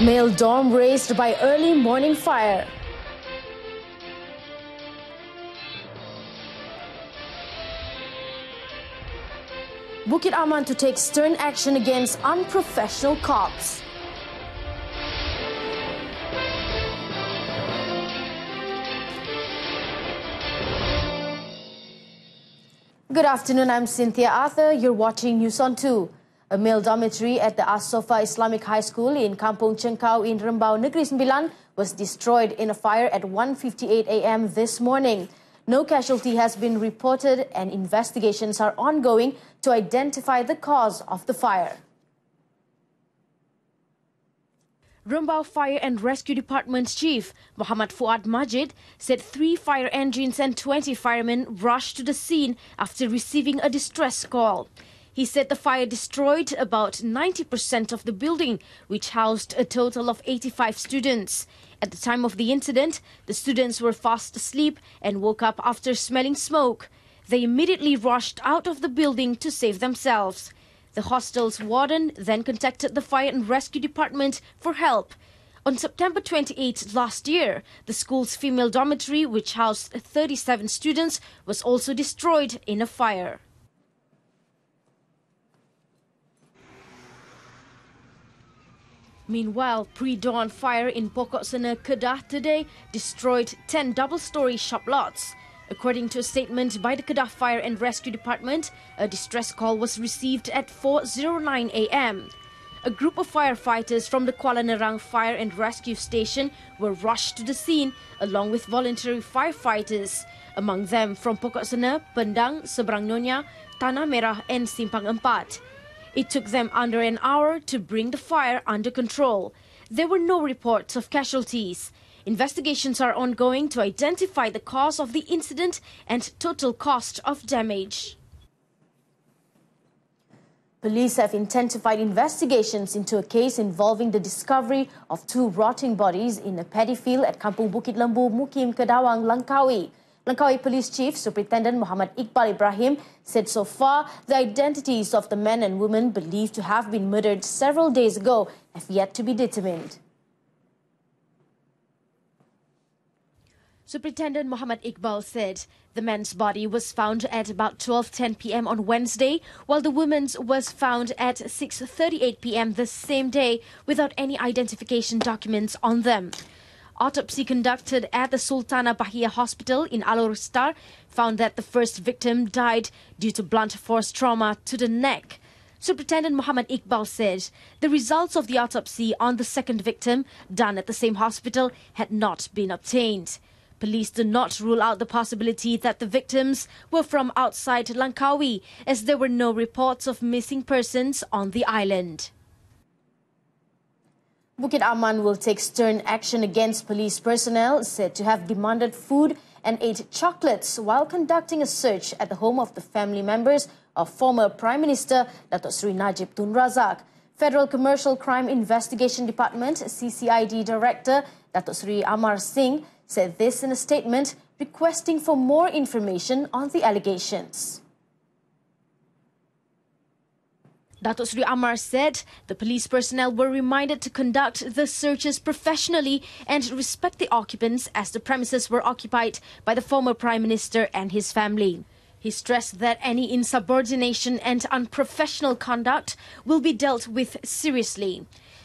Male dorm razed by early morning fire. Bukit Aman to take stern action against unprofessional cops. Good afternoon, I'm Cynthia Arthur. You're watching News on 2. A male dormitory at the As-Sofa Islamic High School in Kampung Cengkau in Rembau Negeri Sembilan was destroyed in a fire at 1:58 a.m. this morning. No casualty has been reported and investigations are ongoing to identify the cause of the fire. Rembau Fire and Rescue Department Chief Muhammad Fuad Majid said 3 fire engines and 20 firemen rushed to the scene after receiving a distress call. He said the fire destroyed about 90% of the building, which housed a total of 85 students. At the time of the incident, the students were fast asleep and woke up after smelling smoke. They immediately rushed out of the building to save themselves. The hostel's warden then contacted the Fire and Rescue Department for help. On September 28 last year, the school's female dormitory, which housed 37 students, was also destroyed in a fire. Meanwhile, pre-dawn fire in Pokok Sena, Kedah today destroyed 10 double-storey shop lots. According to a statement by the Kedah Fire and Rescue Department, a distress call was received at 4:09 a.m. A group of firefighters from the Kuala Nerang Fire and Rescue Station were rushed to the scene along with voluntary firefighters, among them from Pokok Sena, Pendang, Seberang Nyonya, Tanah Merah and Simpang Empat. It took them under an hour to bring the fire under control. There were no reports of casualties. Investigations are ongoing to identify the cause of the incident and total cost of damage. Police have intensified investigations into a case involving the discovery of 2 rotting bodies in a paddy field at Kampung Bukit Lembu, Mukim Kedawang, Langkawi. Langkawi Police Chief Superintendent Muhammad Iqbal Ibrahim said so far the identities of the men and women believed to have been murdered several days ago have yet to be determined. Superintendent Muhammad Iqbal said the man's body was found at about 12:10 p.m. on Wednesday, while the woman's was found at 6:38 p.m. the same day without any identification documents on them. Autopsy conducted at the Sultana Bahia Hospital in Alor Star found that the first victim died due to blunt force trauma to the neck. Superintendent Muhammad Iqbal said the results of the autopsy on the second victim, done at the same hospital, had not been obtained. Police do not rule out the possibility that the victims were from outside Langkawi, as there were no reports of missing persons on the island. Bukit Aman will take stern action against police personnel said to have demanded food and ate chocolates while conducting a search at the home of the family members of former Prime Minister Datuk Seri Najib Tun Razak. Federal Commercial Crime Investigation Department CCID Director Datuk Seri Amar Singh said this in a statement requesting for more information on the allegations. Datuk Seri Amar said the police personnel were reminded to conduct the searches professionally and respect the occupants as the premises were occupied by the former Prime Minister and his family. He stressed that any insubordination and unprofessional conduct will be dealt with seriously.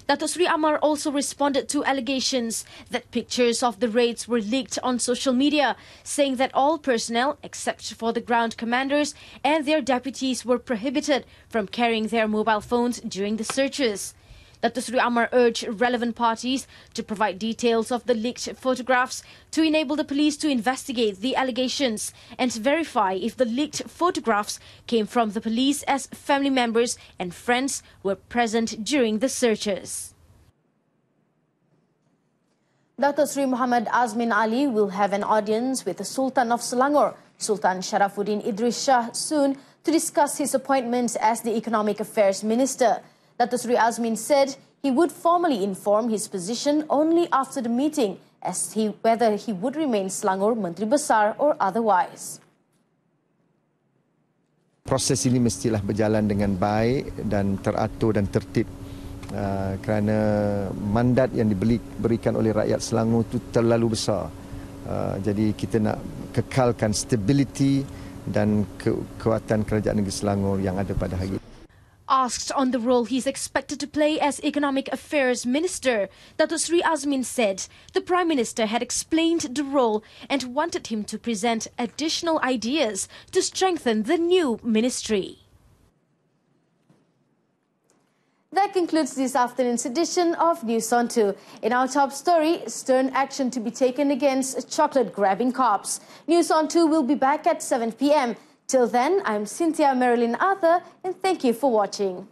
Datuk Seri Amar also responded to allegations that pictures of the raids were leaked on social media, saying that all personnel, except for the ground commanders and their deputies, were prohibited from carrying their mobile phones during the searches. Datuk Seri Amar urged relevant parties to provide details of the leaked photographs to enable the police to investigate the allegations and verify if the leaked photographs came from the police, as family members and friends were present during the searches. Datuk Seri Muhammad Azmin Ali will have an audience with the Sultan of Selangor, Sultan Sharafuddin Idris Shah, soon to discuss his appointment as the Economic Affairs Minister. Datuk Seri Azmin said he would formally inform his position only after the meeting as whether he would remain Selangor Menteri Besar or otherwise. Proses ini mestilah berjalan dengan baik dan teratur dan tertib kerana mandat yang diberikan oleh rakyat Selangor itu terlalu besar. Jadi kita nak kekalkan stability dan kekuatan kerajaan negeri Selangor yang ada pada hari ini. Asked on the role he's expected to play as Economic Affairs Minister, Datuk Sri Azmin said the Prime Minister had explained the role and wanted him to present additional ideas to strengthen the new ministry. That concludes this afternoon's edition of News on 2. In our top story, stern action to be taken against chocolate-grabbing cops. News on 2 will be back at 7 p.m. Till then, I'm Cynthia Marilyn Arthur, and thank you for watching.